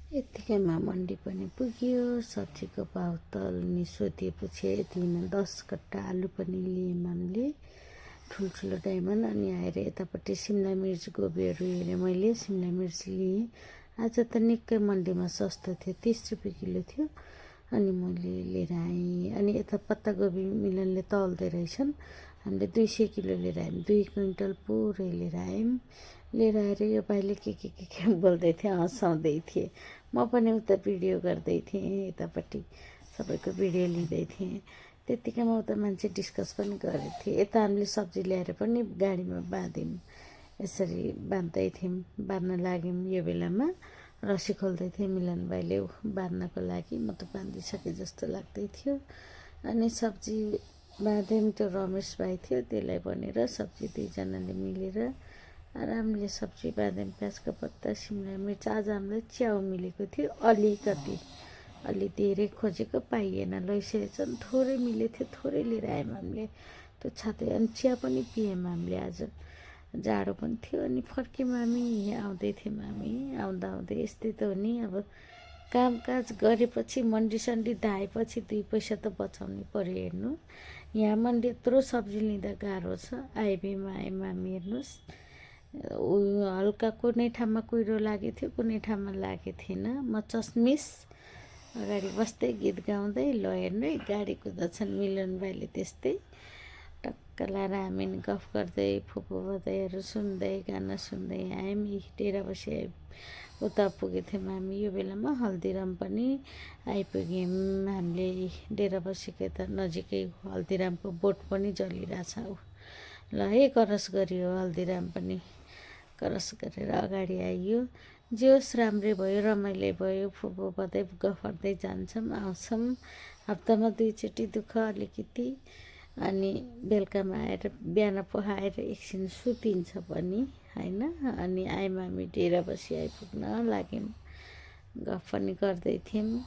यत्तिकैमा मन्डी पनि पुग्यो। सब्जीको भाउ त नि सोधिएपछि यतिमा 10 कट्टा आलु पनि लियौँ हामीले, ठुल्ठुलो डायमन्ड। अनि आएर यतापट्टि सिमला मिर्च गोबीहरू हेरेँ मैले, सिमला मिर्च लिएँ। आज त निकै मन्डीमा सस्तो थियो, 30 रुपियाँ किलो थियो। अनि मैले लिएर आएँ। अनि यता पत्तागोबी मिलनले तौल्दै रहेछन्, हामीले 200 किलो लिएर आयौँ, 2 क्विन्टल पुरै लिएर आयौँ। लिएर आएर यो भाइले के बोल्दै थिएँ, हँसाउँदै थिएँ। म पनि उता भिडियो गर्दै थिएँ, यतापट्टि सबैको भिडियो लिँदै थिएँ। त्यत्तिकैमा उता मान्छे डिस्कस पनि गरेको थिएँ। यता हामीले सब्जी ल्याएर पनि गाडीमा बाँध्यौँ, यसरी बाँध्दै थियौँ, बाँध्न लाग्यौँ। यो बेलामा रसी खोल्दै थिएँ मिलन भाइले बाँध्नको लागि, म त बाँधिसकेँ जस्तो लाग्दै थियो। अनि सब्जी बाँध्यौँ, त्यो रमेश भाइ थियो, त्यसलाई भनेर सब्जी दुईजनाले मिलेर आरामले सब्जी बाँध्यौँ। प्याजको पत्ता, सिमला मिर्च। आज हामीलाई च्याउ मिलेको थियो, अलिकति, अलि धेरै खोजेको पाइएन, लैसकेछन्। थोरै मिलेको थियो, थोरै लिएर आयौँ हामीले, त्यो छातै। अनि चिया पनि पियौँ हामीले, आज जाडो पनि थियो। अनि फर्क्यौँ हामी, आउँदै थियौँ हामी, आउँदा आउँदै यस्तै त हो नि, अब कामकाज गरेपछि मन्डी सन्डी धाएपछि 2 पैसा त बचाउनै पर्यो। हेर्नु, यहाँ मन्डी यत्रो सब्जी लिँदा गाह्रो छ। आइबीमा आयौँ हामी, हेर्नुहोस्, हल्का कुनै ठाउँमा कुहिरो लागेको थियो, कुनै ठाउँमा लागेको थिएन। म चस्मिस अगाडि बस्दै गीत गाउँदै, ल हेर्नु है गाडी कुदाउँछन् मिलन भाइले, त्यस्तै टक्क लाएर हामी गफ गर्दै, फुपू बधाईहरू सुन्दै, गाना सुन्दै आयौँ। डेरा बसी उता पुगेको थियौँ हामी। यो बेलामा हल्दीराम पनि आइपुग्यौँ हामीले। डेरा बसीको यता नजिकै हल्दीरामको बोट पनि जलिरहेछ। ल है, करस गरियो हल्दीराम पनि, करस गरेर अगाडि आइयो। जे होस् राम्रै भयो, रमाइलो भयो। फुपू बधाई गफ गर्दै जान्छौँ, आउँछौँ। हप्तामा 2 चोटि दुःख अलिकति। अनि बेलुकामा आएर बिहान पख आएर एकछिन सुतिन्छ पनि होइन। अनि आयौँ हामी, डेरा बसी आइपुग्न लाग्यौँ। गफ पनि गर्दै थियौँ,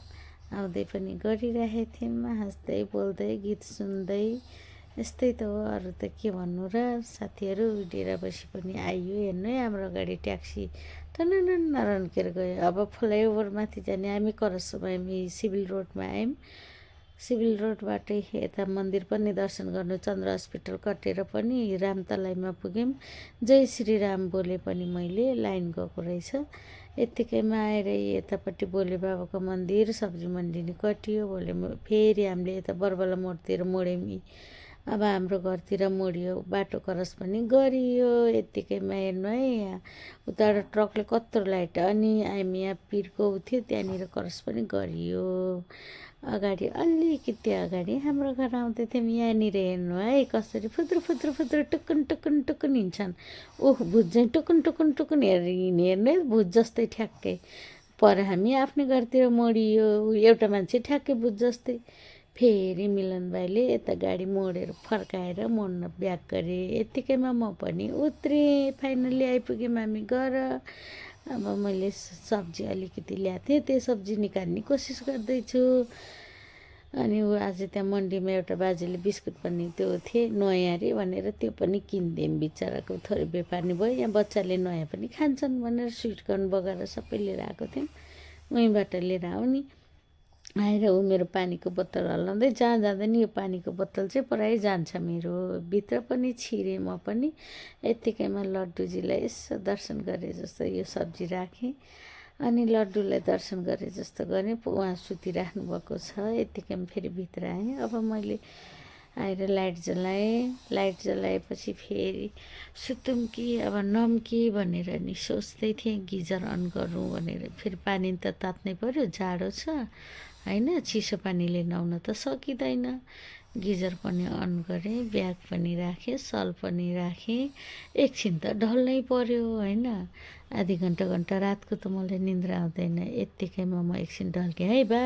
आउँदै पनि गरिरहेको थियौँ, हाँस्दै बोल्दै गीत सुन्दै। यस्तै त हो, अरू त के भन्नु र साथीहरू। डेरा बसी पनि आइयो, हेर्नु है, हाम्रो अगाडि ट्याक्सी टननन रन्केर गयो। अब फ्लाइओभरमाथि जाने हामी करसमा हामी सिभिल रोडमा आयौँ। सिभिल रोडबाटै यता मन्दिर पनि दर्शन गर्नु, चन्द्र हस्पिटल कटेर पनि रामतलाईमा पुग्यौँ। जय श्रीराम बोले पनि मैले, लाइन गएको रहेछ। यत्तिकैमा आएर यतापट्टि भोले बाबाको मन्दिर, सब्जी मन्डी नि कटियो। भोलि फेरि हामीले यता बरबला मोडतिर मोड्यौँ। अब हाम्रो घरतिर मोडियो, बाटो क्रस पनि गरियो। यत्तिकैमा हेर्नु है, यहाँ उताबाट ट्रकले कत्रो लाइट। अनि हामी यहाँ पिरको थियो, त्यहाँनिर क्रस पनि गरियो। अगाडि अलिकति अगाडि हाम्रो घर आउँदै थियौँ। यहाँनिर हेर्नु है, कसरी फुद्रु फुद्रु फुद्रु टुकुन टुकुन टुकुन हिँड्छन्। ओह, भुत चाहिँ टुकुन टुकुन टुकुन हेर्नु है, भुत जस्तै ठ्याक्कै। पर हामी आफ्नै घरतिर मोडियो, एउटा मान्छे ठ्याक्कै भुत जस्तै। फेरि मिलन भाइले यता गाडी मोडेर फर्काएर मोड्न ब्याक गरेँ। यत्तिकैमा म पनि उत्रेँ। फाइनल्ली आइपुग्यौँ हामी घर। अब मैले सब्जी अलिकति ल्याएको थिएँ, त्यो सब्जी निकाल्ने कोसिस गर्दैछु। अनि ऊ आज त्यहाँ मन्डीमा एउटा बाजेले बिस्कुट पनि त्यो थिएँ नयाँ अरे भनेर त्यो पनि किनिदिउँ, बिचराको थोरै बेपार्ने भयो। यहाँ बच्चाले नयाँ पनि खान्छन् भनेर स्विटकर्न बगाएर सबै लिएर आएको थियौँ। उहीँबाट लिएर आउने आएर ऊ मेरो पानीको बोतल हल्लाउँदै, जहाँ जाँदा नि यो पानीको बोतल चाहिँ प्रायः जान्छ मेरो। भित्र पनि छिरेँ म पनि। यत्तिकैमा लड्डुजीलाई यसो दर्शन गरे जस्तो यो सब्जी राखेँ। अनि लड्डुलाई दर्शन गरे जस्तो गरेँ, उहाँ सुतिराख्नु भएको छ। यत्तिकैमा फेरि भित्र आएँ। अब मैले आएर लाइट जलाएँ। लाइट जलाएपछि फेरि सुतौँ कि अब नम कि भनेर नि सोच्दै थिएँ, गिजर अन गरौँ भनेर। फेरि पानी त तात्नै पर्यो, जाडो छ होइन, चिसो पानीले नुहाउन त सकिँदैन। गिजर पनि अन गरेँ, ब्याग पनि राखेँ, सल पनि राखेँ। एकछिन त ढल्नै पर्यो होइन, आधी घन्टा रातको त मलाई निन्द्रा आउँदैन। यत्तिकैमा म एकछिन ढल्केँ है। बा